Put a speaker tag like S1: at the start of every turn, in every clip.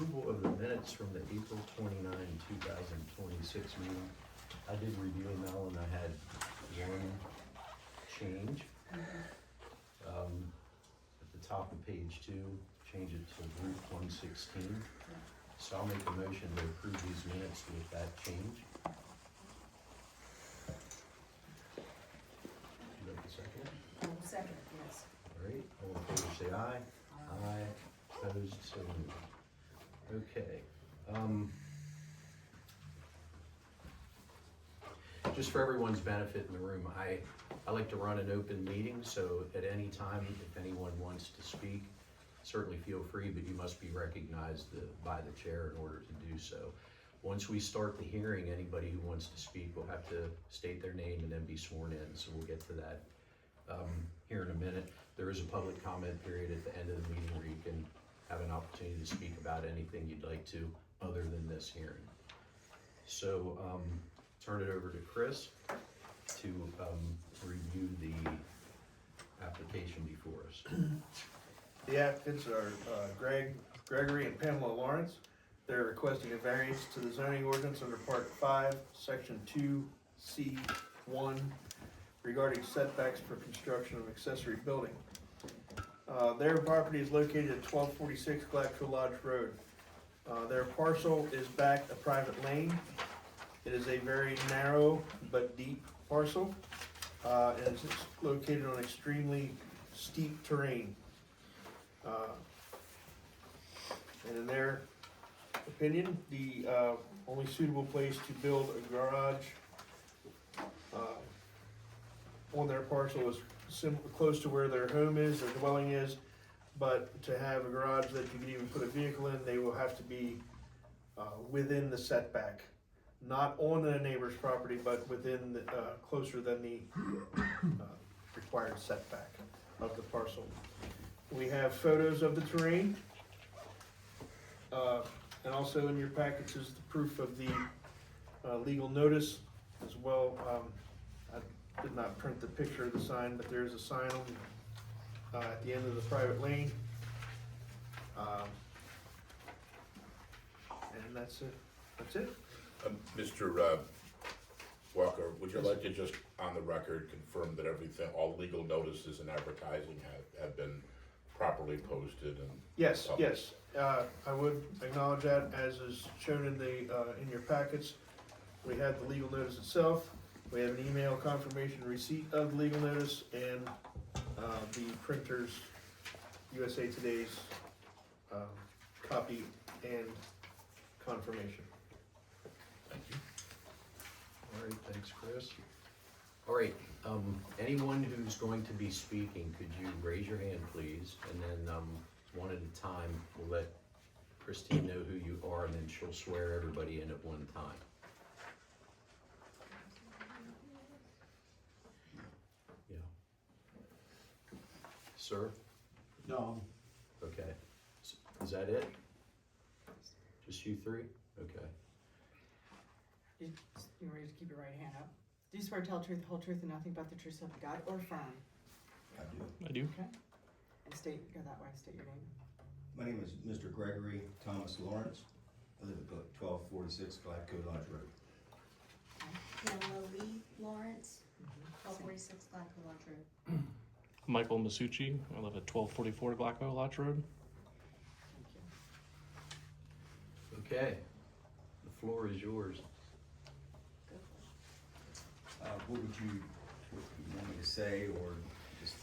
S1: approval of the minutes from the April 29, 2026 meeting. I did review them, Al, and I had one change. At the top of page 2, change it to Route 116. So I'll make a motion to approve these minutes with that change. You like a second?
S2: Second, yes.
S1: All right, all in favor say aye. Aye. Opposed, so moved. Okay. Just for everyone's benefit in the room, I like to run an open meeting, so at any time, if anyone wants to speak, certainly feel free, but you must be recognized by the chair in order to do so. Once we start the hearing, anybody who wants to speak will have to state their name and then be sworn in, so we'll get to that here in a minute. There is a public comment period at the end of the meeting where you can have an opportunity to speak about anything you'd like to other than this hearing. So turn it over to Chris to review the application before us.
S3: The applicants are Gregory and Pamela Lawrence. They're requesting a variance to the zoning ordinance under Part 5, Section 2C1 regarding setbacks for construction of accessory building. Their property is located at 1246 Glaxo Lodge Road. Their parcel is back a private lane. It is a very narrow but deep parcel, and it's located on extremely steep terrain. And in their opinion, the only suitable place to build a garage on their parcel is close to where their home is, their dwelling is, but to have a garage that you can even put a vehicle in, they will have to be within the setback. Not on the neighbor's property, but within the, closer than the required setback of the parcel. We have photos of the terrain, and also in your package is the proof of the legal notice as well. I did not print the picture of the sign, but there's a sign on at the end of the private lane. And that's it. That's it.
S4: Mr. Walker, would you like to just, on the record, confirm that everything, all legal notices and advertising have been properly posted and?
S3: Yes,
S4: published?
S3: yes. I would acknowledge that, as is shown in the in your packets. We have the legal notice itself. We have an email confirmation receipt of the legal notice and the printer's USA Today's copy and confirmation.
S4: Thank you.
S1: All right, thanks, Chris. All right, anyone who's going to be speaking, could you raise your hand, please? And then one at a time, we'll let Christine know who you are, and then she'll swear everybody in at one time. Yeah. Sir?
S5: No.
S1: Okay. Is that it? Just you three? Okay.
S2: You ready to keep your right hand up? Do you swear to tell the truth, the whole truth, and nothing but the truth, so help you God, or affirm?
S5: I do.
S6: I do.
S2: Okay. And state, go that way, state your name.
S5: My name is Mr. Gregory Thomas Lawrence. I live at 1246 Glaxo Lodge Road.
S7: Pamela Lee Lawrence, 1246 Glaxo Lodge Road.
S6: Michael Masucci. I live at 1244 Glaxo Lodge Road.
S2: Thank you.
S1: Okay. The floor is yours.
S5: What would you want me to say, or just?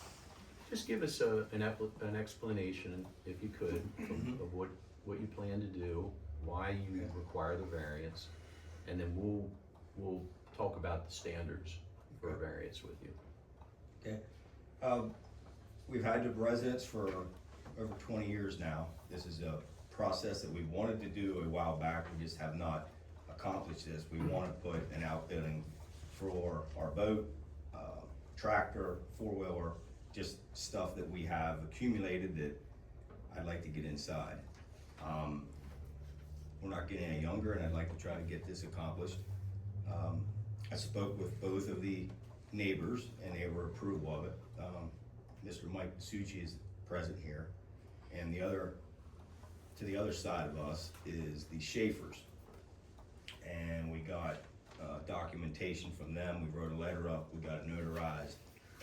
S1: Just give us an explanation, if you could, of what you plan to do, why you require the variance, and then we'll talk about the standards for a variance with you.
S5: Okay. We've had the residents for over 20 years now. This is a process that we wanted to do a while back. We just have not accomplished this. We want to put an outbuilding for our boat, tractor, four-wheeler, just stuff that we have accumulated that I'd like to get inside. We're not getting any younger, and I'd like to try to get this accomplished. I spoke with both of the neighbors, and they were approval of it. Mr. Mike Succi is present here, and the other to the other side of us is the Schaefer's. And we got documentation from them, we wrote a letter up, we got it notarized,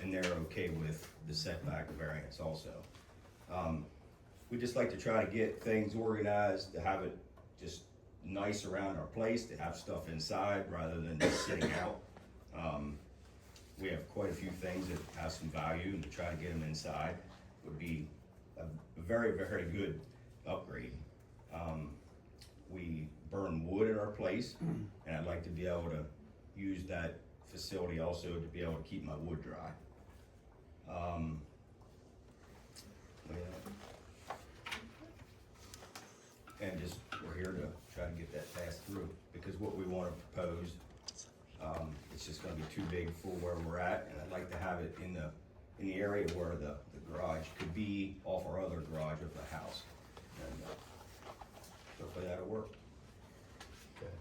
S5: and they're okay with the setback variance also. We just like to try to get things organized, to have it just nice around our place, to have stuff inside rather than just sitting out. We have quite a few things that have some value, and to try to get them inside would be a very, very good upgrade. We burn wood at our place, and I'd like to be able to use that facility also to be able to keep my wood dry. And just, we're here to try to get that passed through, because what we wanna propose, it's just gonna be too big for where we're at, and I'd like to have it in the area where the garage could be off our other garage of the house. And hopefully that'll work.
S1: Okay.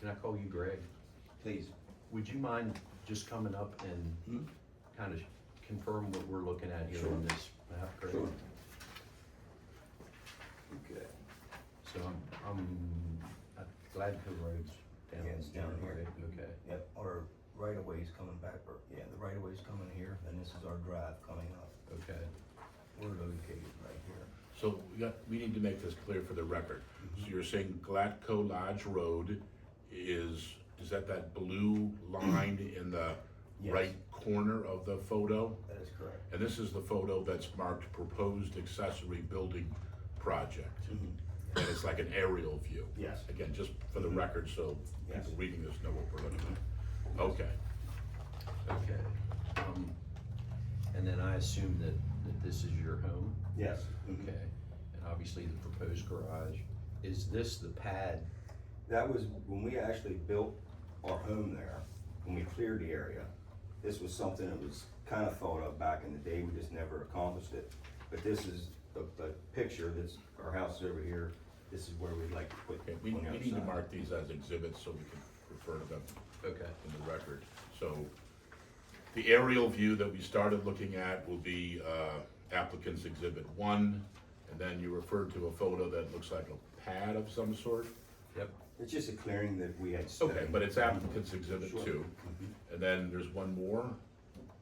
S1: Can I call you Greg?
S5: Please.
S1: Would you mind just coming up and kind of confirm what we're looking at here on this map, Greg?
S5: Sure.
S1: Okay. So I'm at Gladco Road's down,
S5: Yeah, it's down here.
S1: right? Okay.
S5: Yep, our right of way's coming back, or, yeah, the right of way's coming here, and this is our drive coming up.
S1: Okay.
S5: We're located right here.
S4: So we need to make this clear for the record. So you're saying Gladco Lodge Road is that blue line in the
S5: Yes.
S4: right corner of the photo?
S5: That is correct.
S4: And this is the photo that's marked proposed accessory building project. And it's like an aerial view.
S5: Yes.
S4: Again, just for the record, so
S5: Yes.
S4: people reading this know what we're looking at. Okay.
S1: Okay. And then I assume that this is your home?
S5: Yes.
S1: Okay. And obviously the proposed garage, is this the pad?
S5: That was when we actually built our home there, when we cleared the area. This was something that was kind of thought of back in the day, we just never accomplished it. But this is the picture, that's, our house is over here, this is where we'd like to put
S4: Okay,
S5: on
S4: we
S5: the
S4: need
S5: other
S4: to
S5: side.
S4: mark these as exhibits so we can refer to them
S1: Okay.
S4: in the record. So the aerial view that we started looking at will be applicant's exhibit 1, and then you referred to a photo that looks like a pad of some sort.
S1: Yep.
S5: It's just a clearing that we had.
S4: Okay, but it's applicant's exhibit
S5: Sure.
S4: 2. And then there's one more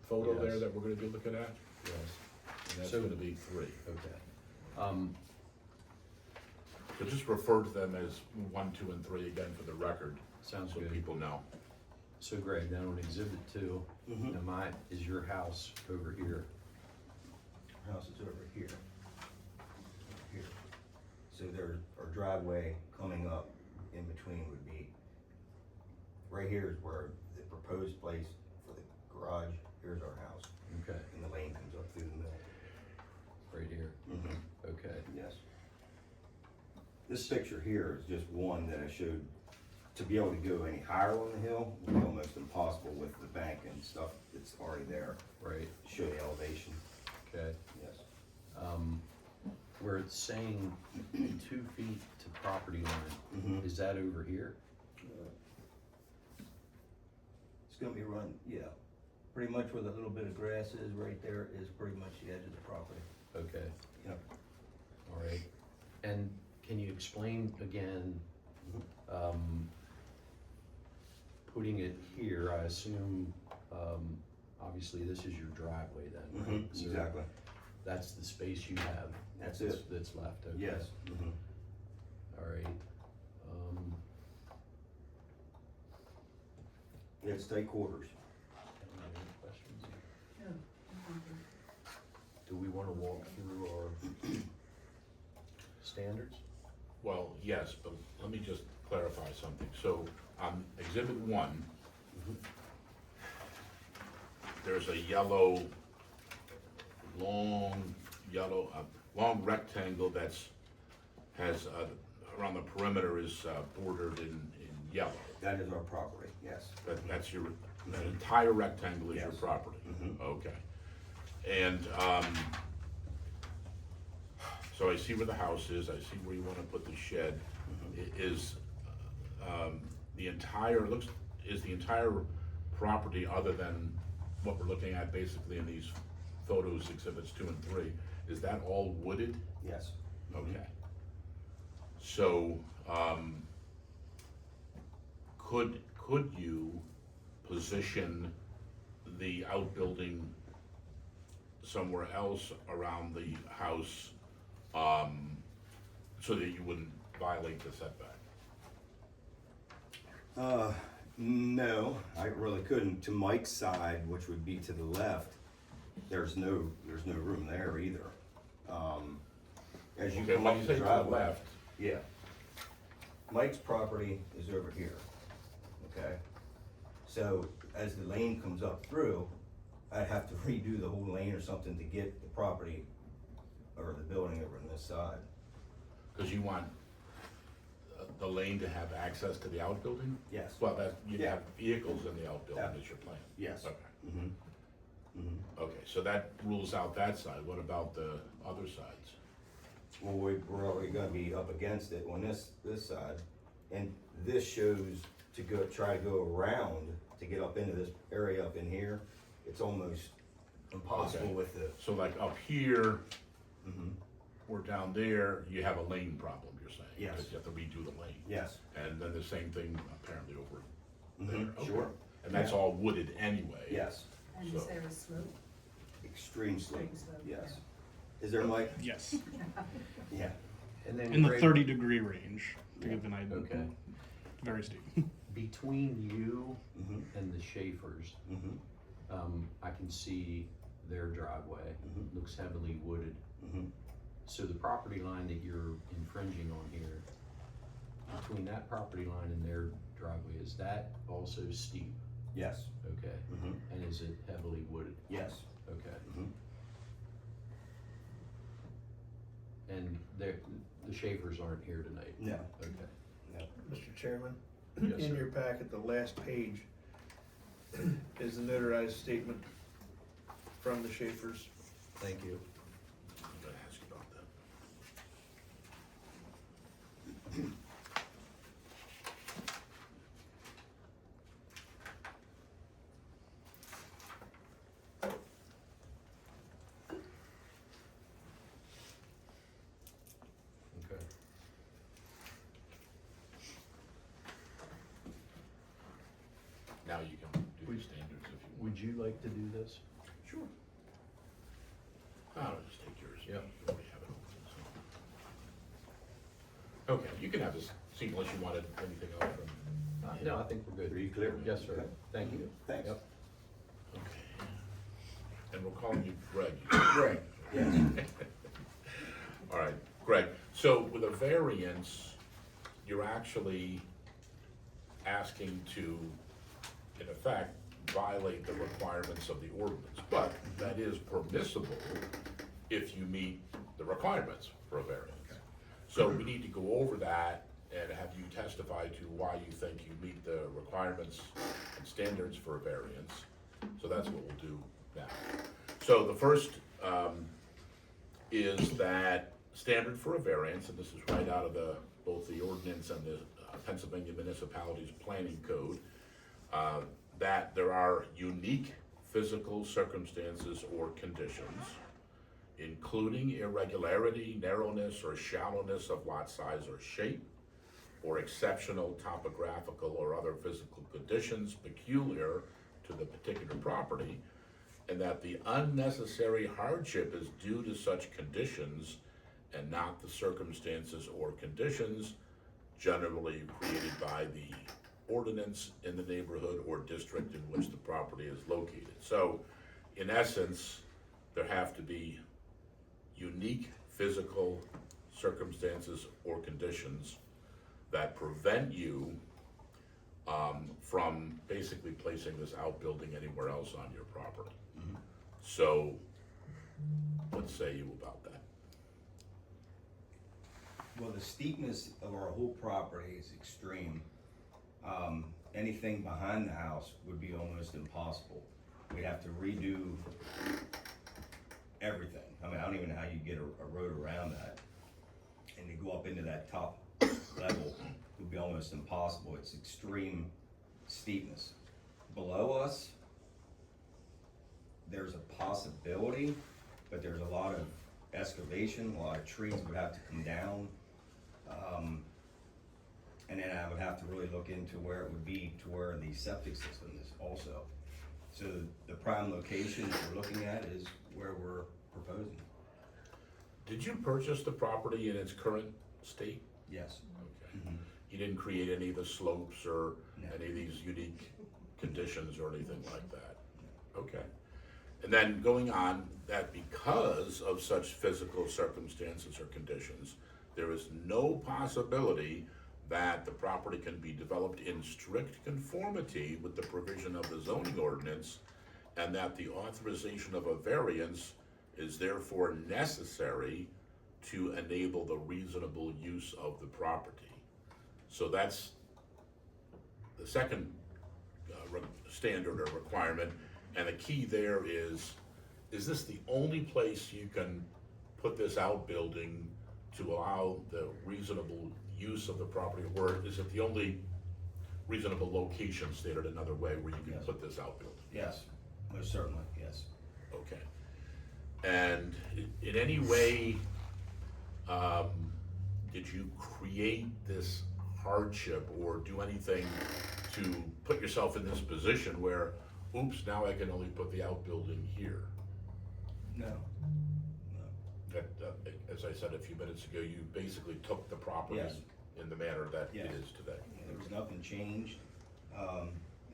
S4: photo there
S1: Yes.
S4: that we're gonna be looking at,
S1: Yes.
S4: and that's
S1: So-
S4: gonna be 3.
S1: Okay.
S4: So just refer to them as 1, 2, and 3 again for the record,
S1: Sounds
S4: so
S1: good.
S4: people know.
S1: So Greg, then on exhibit 2, is your house over here?
S5: House is over here. Here. So there, our driveway coming up in between would be, right here is where the proposed place for the garage, here's our house,
S1: Okay.
S5: and the lane comes up through the middle.
S1: Right here? Okay.
S5: Yes. This picture here is just one that I showed. To be able to go any higher on the hill would be almost impossible with the bank and stuff that's already there.
S1: Right.
S5: Show the elevation,
S1: Okay.
S5: yes.
S1: Where it's saying 2 feet to property line, is that over here?
S8: It's gonna be run, yeah, pretty much where the little bit of grass is right there is pretty much the edge of the property.
S1: Okay.
S5: Yep.
S1: All right. And can you explain again, putting it here, I assume, obviously this is your driveway then, right? So
S5: Exactly,
S1: that's the space you have?
S5: That's it.
S1: That's left, okay.
S5: yes.
S1: All right.
S5: It's tight quarters.
S1: Any questions?
S2: Yeah.
S1: Do we wanna walk through our standards?
S4: Well, yes, but let me just clarify something. So on exhibit 1, there's a long rectangle has, around the perimeter is bordered in yellow.
S5: That is our property, yes.
S4: That's that entire rectangle is your
S5: Yes.
S4: property? Okay. And, so I see where the house is, I see where you wanna put the shed. Is the entire property, other than what we're looking at basically in these photos, exhibits 2 and 3, is that all wooded?
S5: Yes.
S4: Okay. So, could you position the outbuilding somewhere else around the house, so that you wouldn't violate the setback?
S5: No, I really couldn't. To Mike's side, which would be to the left, there's no room there either. As you
S4: Okay,
S5: come
S4: when
S5: up
S4: you
S5: the
S4: say to the
S5: driveway.
S4: left,
S5: Yeah. Mike's property is over here, okay? So as the lane comes up through, I'd have to redo the whole lane or something to get the property or the building over on this side.
S4: because you want the lane to have access to the outbuilding?
S5: Yes.
S4: Well, that, you'd
S5: Yeah.
S4: have vehicles in the outbuilding,
S5: Yeah.
S4: is your plan?
S5: Yes.
S4: Okay,
S5: Mm-hmm.
S4: okay, so that rules out that side, what about the other sides?
S5: Well, we're already gonna be up against it on this side, and this shows to try to go around to get up into this area up in here. It's almost impossible
S4: Okay.
S5: with the,
S4: So like up here,
S5: mm-hmm.
S4: or down there, you have a lane problem, you're saying?
S5: Yes.
S4: Because you have to redo the lane.
S5: Yes.
S4: And then the same thing apparently over
S5: Mhm,
S4: there.
S5: sure.
S4: Okay. And that's
S5: Yeah.
S4: all wooded anyway?
S5: Yes,
S7: And
S4: So-
S7: is there a slope?
S5: extreme slope,
S7: Extreme slope,
S5: yes. Is there, Mike?
S6: Yes,
S5: Yeah.
S1: And then
S6: in the
S1: Greg,
S6: 30-degree range, to give an idea.
S1: Okay.
S6: Very steep.
S1: between you
S5: Mhm,
S1: and the Schaefers,
S5: mhm,
S1: I can see their driveway,
S5: Mhm.
S1: looks heavily wooded.
S5: mhm.
S1: So the property line that you're infringing on here, between that property line and their driveway, is that also steep?
S5: Yes.
S1: Okay,
S5: Mhm,
S1: and is it heavily wooded?
S5: yes.
S1: Okay,
S5: Mhm.
S1: and the Schaefers aren't here tonight?
S5: No.
S1: Okay,
S3: Mr. Chairman,
S1: Yes,
S3: in
S1: sir.
S3: your packet, the last page is the notarized statement from the Schaefers.
S1: thank you.
S4: I'm gonna ask you about that.
S1: Okay.
S4: Now you can do the standards if you want.
S1: Would you like to do this?
S4: Sure. I'll just take yours.
S1: Yep.
S4: You already have it open, so. Okay, you can have this seat unless you wanted anything else from.
S1: No, I think we're good.
S5: Are you clear?
S1: Yes, sir.
S5: Okay.
S1: Thank you.
S5: Thanks.
S1: Yep.
S4: Okay. And we're calling you Greg.
S5: Greg, yes.
S4: All right, Greg, so with a variance, you're actually asking to, in effect, violate the requirements of the ordinance, but that is permissible if you meet the requirements for a variance. So we need to go over that and have you testify to why you think you meet the requirements and standards for a variance. So that's what we'll do now. So the first, is that standard for a variance, and this is right out of both the ordinance and the Pennsylvania Municipalities Planning Code, that there are unique physical circumstances or conditions, including irregularity, narrowness, or shallowness of lot size or shape, or exceptional topographical or other physical conditions peculiar to the particular property, and that the unnecessary hardship is due to such conditions and not the circumstances or conditions generally created by the ordinance in the neighborhood or district in which the property is located. So, in essence, there have to be unique physical circumstances or conditions that prevent you from basically placing this outbuilding anywhere else on your property. So, what say you about that?
S5: Well, the steepness of our whole property is extreme. Anything behind the house would be almost impossible. We'd have to redo everything. I mean, I don't even know how you get a road around that. And to go up into that top level would be almost impossible. It's extreme steepness. Below us, there's a possibility, but there's a lot of excavation, a lot of trees would have to come down. And then I would have to really look into where it would be to where the septic system is also. So the prime location that we're looking at is where we're proposing.
S4: Did you purchase the property in its current state?
S5: Yes.
S4: Okay.
S5: Mhm.
S4: You didn't create any of the slopes or
S5: No.
S4: any of these unique conditions or anything like that? Okay. And then going on, that because of such physical circumstances or conditions, there is no possibility that the property can be developed in strict conformity with the provision of the zoning ordinance, and that the authorization of a variance is therefore necessary to enable the reasonable use of the property. So that's the second standard or requirement, and the key there is this the only place you can put this outbuilding to allow the reasonable use of the property, or is it the only reasonable location, stated another way, where you can
S5: Yes.
S4: put this outbuilding?
S5: Yes, most certainly, yes.
S4: Okay. And in any way, did you create this hardship or do anything to put yourself in this position where, oops, now I can only put the outbuilding here?
S5: No,
S4: That, as I said a few minutes ago, you basically took the property
S5: Yes.
S4: in the manner that it
S5: Yes.
S4: is today.
S5: there was nothing changed.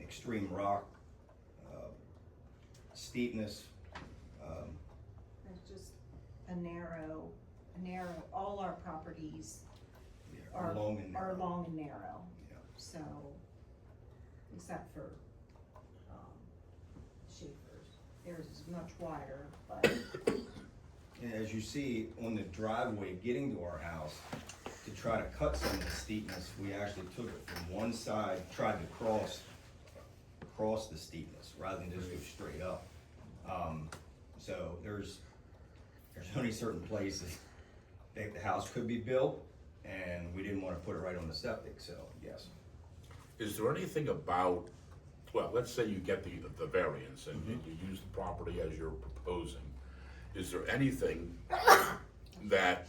S5: Extreme rock, steepness,
S7: It's just a narrow, all our properties are,
S5: long and
S7: are
S5: narrow.
S7: long and narrow.
S5: Yeah.
S7: So, except for, Schaefer's, theirs is much wider, but
S5: And as you see on the driveway getting to our house, to try to cut some of the steepness, we actually took it from one side, tried to cross the steepness rather than just go straight up. So there's only certain places that the house could be built, and we didn't wanna put it right on the septic, so yes.
S4: Is there anything about, well, let's say you get the variance and you use the property as you're proposing. Is there anything that,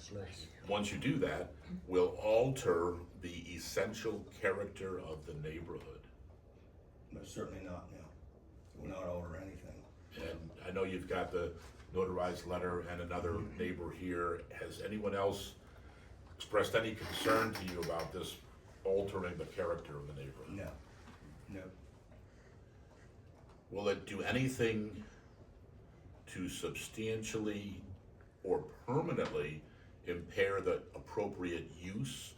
S4: once you do that, will alter the essential character of the neighborhood?
S5: Most certainly not, no. It will not alter anything.
S4: And I know you've got the notarized letter and another neighbor here. Has anyone else expressed any concern to you about this altering the character of the neighborhood?
S5: No, no.
S4: Will it do anything to substantially or permanently impair the appropriate use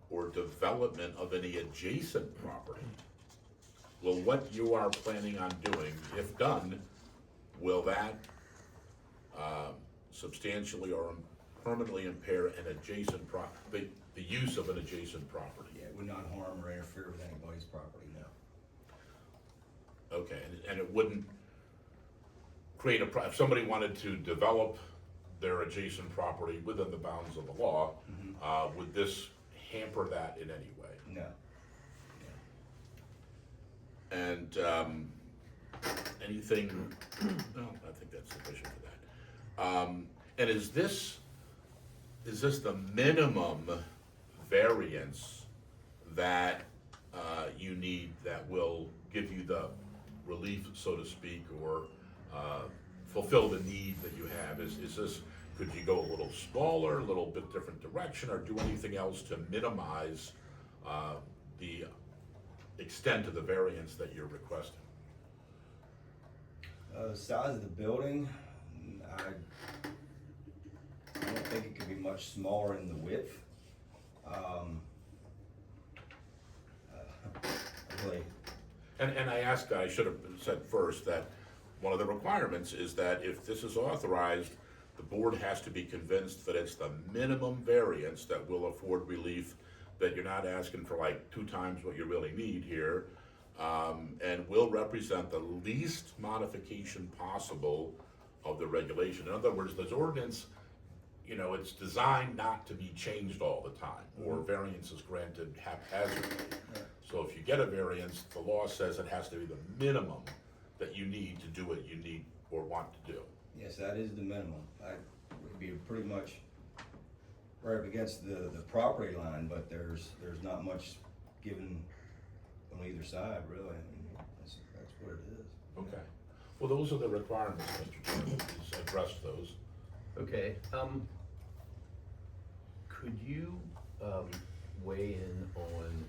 S4: or development of any adjacent property? Will what you are planning on doing, if done, will that substantially or permanently impair an adjacent the use of an adjacent property?
S5: Yeah, it would not harm or interfere with anybody's property, no.
S4: Okay, and it wouldn't create if somebody wanted to develop their adjacent property within the bounds of the law, would this hamper that in any way?
S5: No.
S4: And anything, no, I think that's sufficient for that. And is this the minimum variance that you need that will give you the relief, so to speak, or fulfill the need that you have? Is this, could you go a little smaller, a little bit different direction, or do anything else to minimize the extent of the variance that you're requesting?
S5: The size of the building, I don't think it could be much smaller in the width. Really,
S4: And I asked, I should have said first that one of the requirements is that if this is authorized, the board has to be convinced that it's the minimum variance that will afford relief, that you're not asking for like 2 times what you really need here, and will represent the least modification possible of the regulation. In other words, this ordinance, you know, it's designed not to be changed all the time, or variances granted haphazardly. So if you get a variance, the law says it has to be the minimum that you need to do what you need or want to do.
S5: yes, that is the minimum. I would be pretty much right up against the property line, but there's not much given on either side, really. I mean, that's what it is.
S4: Okay. Well, those are the requirements, Mr. Chairman, please address those.
S1: Okay, could you, weigh in on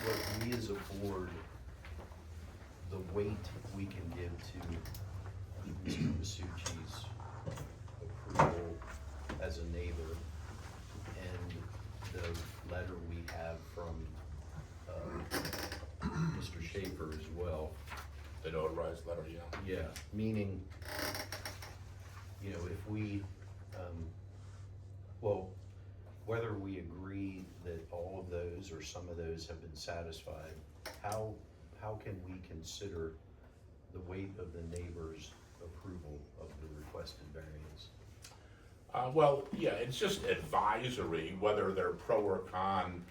S1: what we as a board, the weight we can give to Mr. Masucci's approval as a neighbor, and the letter we have from, Mr. Schaefer as well?
S4: The notarized letter, yeah.
S1: Yeah, meaning, if we, whether we agree that all of those or some of those have been satisfied, how can we consider the weight of the neighbor's approval of the requested variance?
S4: Well, yeah, it's just advisory, whether they're pro or con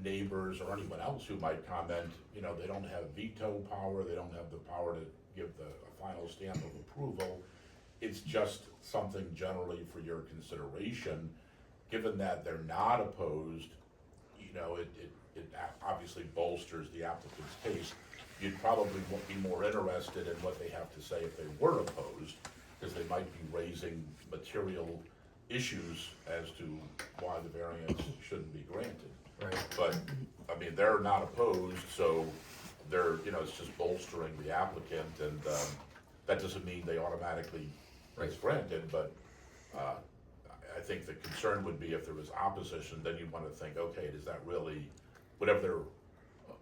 S4: neighbors or anyone else who might comment. They don't have veto power, they don't have the power to give a final stamp of approval. It's just something generally for your consideration. Given that they're not opposed, it obviously bolsters the applicant's case. You'd probably be more interested in what they have to say if they were opposed, because they might be raising material issues as to why the variance shouldn't be granted.
S1: Right.
S4: But, I mean, they're not opposed, so it's just bolstering the applicant, and that doesn't mean they automatically is granted, but I think the concern would be if there was opposition, then you'd want to think, okay, does that really, whatever their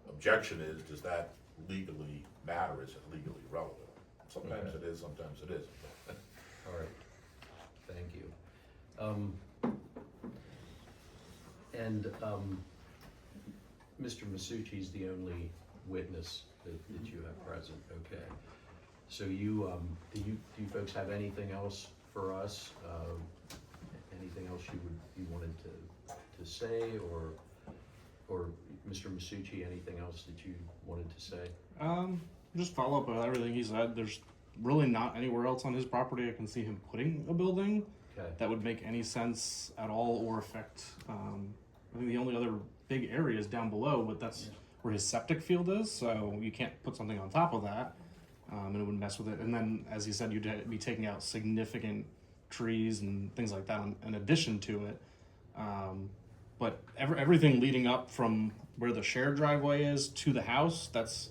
S4: objection is, does that legally matter? Is it legally relevant? Sometimes it is, sometimes it isn't.
S1: All right, thank you. Mr. Masucci's the only witness that you have present, okay. So do you folks have anything else for us? Anything else you wanted to say, or Mr. Masucci, anything else that you wanted to say?
S6: Just follow up with everything he said. There's really not anywhere else on his property I can see him putting a building that would make any sense at all or affect. I think the only other big area is down below, but that's where his septic field is, so you can't put something on top of that, and it would mess with it. And then, as he said, you'd be taking out significant trees and things like that in addition to it. But everything leading up from where the shared driveway is to the house, that's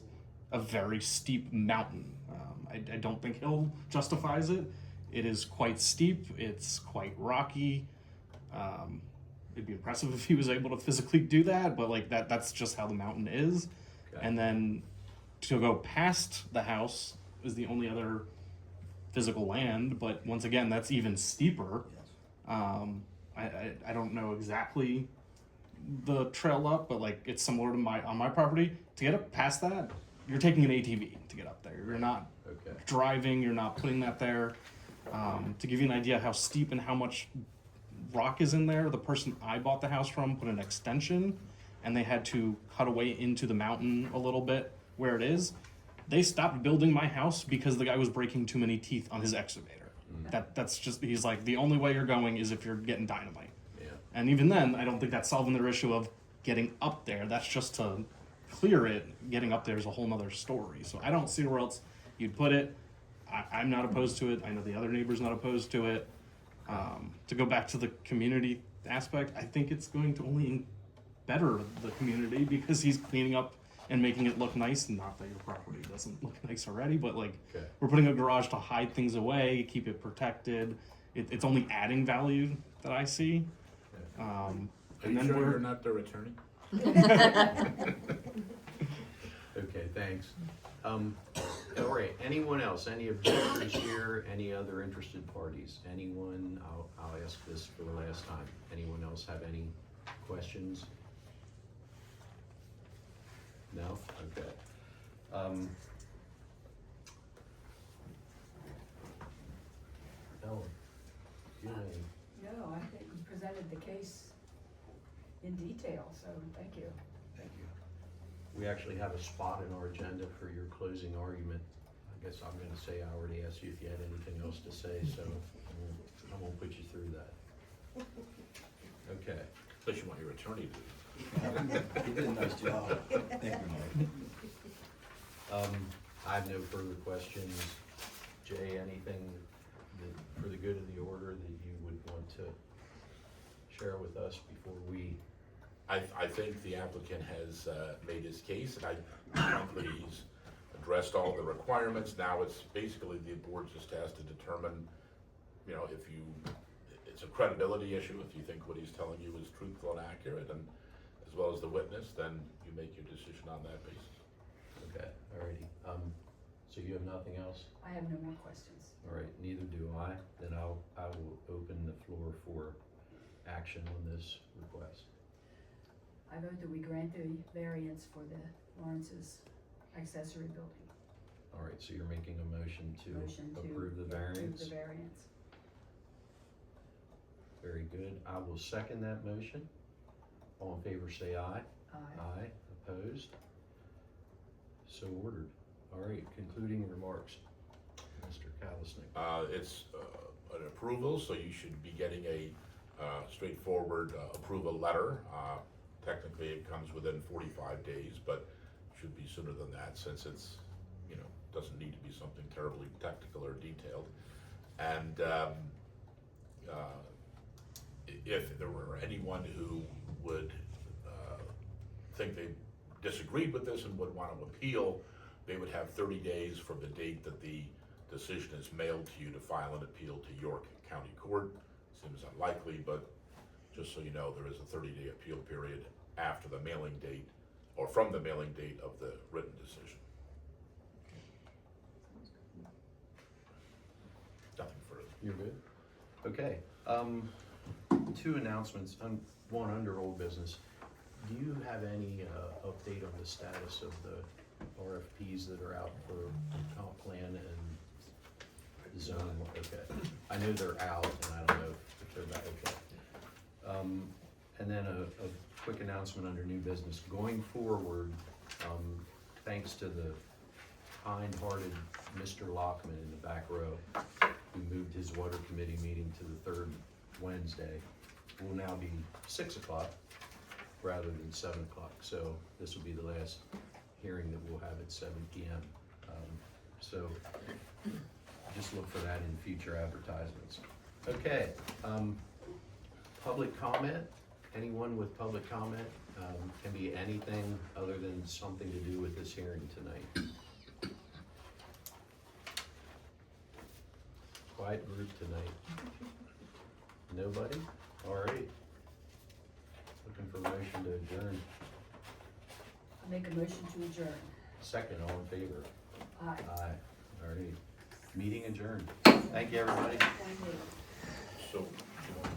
S6: a very steep mountain. I don't think Hill justifies it. It is quite steep, it's quite rocky. It'd be impressive if he was able to physically do that, but that's just how the mountain is. Okay. And then to go past the house is the only other physical land, but once again, that's even steeper. I don't know exactly the trail up, but it's similar to on my property. To get up past that, you're taking an ATV to get up there. You're not driving, you're not putting that there. To give you an idea how steep and how much rock is in there, the person I bought the house from put an extension, and they had to cut away into the mountain a little bit where it is. They stopped building my house because the guy was breaking too many teeth on his excavator. That's just, he's like, the only way you're going is if you're getting dynamite. Yeah. And even then, I don't think that's solving their issue of getting up there. That's just to clear it. Getting up there is a whole nother story. So I don't see where else you'd put it. I'm not opposed to it. I know the other neighbor's not opposed to it. To go back to the community aspect, I think it's going to only better the community because he's cleaning up and making it look nice. Not that your property doesn't look nice already, but we're putting a garage to hide things away, keep it protected. It's only adding value that I see.
S4: Are you sure you're not their attorney?
S1: Okay, thanks. All right, anyone else, any objectors here, any other interested parties? Anyone, I'll ask this for the last time. Anyone else have any questions? No? Okay. Ellen, you have any?
S7: No, I think you presented the case in detail, so thank you.
S1: Thank you. We actually have a spot in our agenda for your closing argument. I guess I'm gonna say I already asked you if you had anything else to say, so I won't put you through that. Okay,
S4: Unless you want your attorney to.
S5: You did a nice job. Thank you, Mike.
S1: I have no further questions. Jay, anything that, for the good of the order, that you would want to share with us before we?
S4: I think the applicant has made his case, and frankly, he's addressed all the requirements. Now it's basically the board just has to determine, you know, if you, it's a credibility issue. If you think what he's telling you is truthful and accurate, and as well as the witness, then you make your decision on that basis.
S1: Okay, alrighty. So you have nothing else?
S7: I have no more questions.
S1: All right, neither do I. Then I will open the floor for action on this request.
S7: I vote that we grant the variance for the Lawrence's accessory building.
S1: All right, so you're making a motion to
S7: Motion to
S1: approve the variance?
S7: Approve the variance.
S1: Very good. I will second that motion. All in favor, say aye.
S7: Aye.
S1: Aye. Opposed? So ordered. All right, concluding remarks. Mr. Kalisnik.
S4: It's an approval, so you should be getting a straightforward approval letter. Technically, it comes within 45 days, but should be sooner than that, since it's, you know, doesn't need to be something terribly technical or detailed. And if there were anyone who would think they disagreed with this and would want to appeal, they would have 30 days from the date that the decision is mailed to you to file an appeal to York County Court. Seems unlikely, but just so you know, there is a 30-day appeal period after the mailing date, or from the mailing date of the written decision. Nothing further.
S1: You're good? Okay. Two announcements, one under old business. Do you have any update on the status of the RFPs that are out for comp plan and zone? Okay. I know they're out, and I don't know if they're back. Okay. And then a quick announcement under new business. Going forward, thanks to the kind-hearted Mr. Lockman in the back row, who moved his water committee meeting to the third Wednesday, will now be 6 o'clock rather than 7 o'clock. So this will be the last hearing that we'll have at 7 p.m. So just look for that in future advertisements. Okay, public comment. Anyone with public comment can be anything other than something to do with this hearing tonight. Quiet group tonight. Nobody? All right. Looking for a motion to adjourn.
S7: I make a motion to adjourn.
S1: Second, all in favor?
S7: Aye.
S1: Aye. All right. Meeting adjourned. Thank you, everybody.
S7: Thank you.
S4: So, you want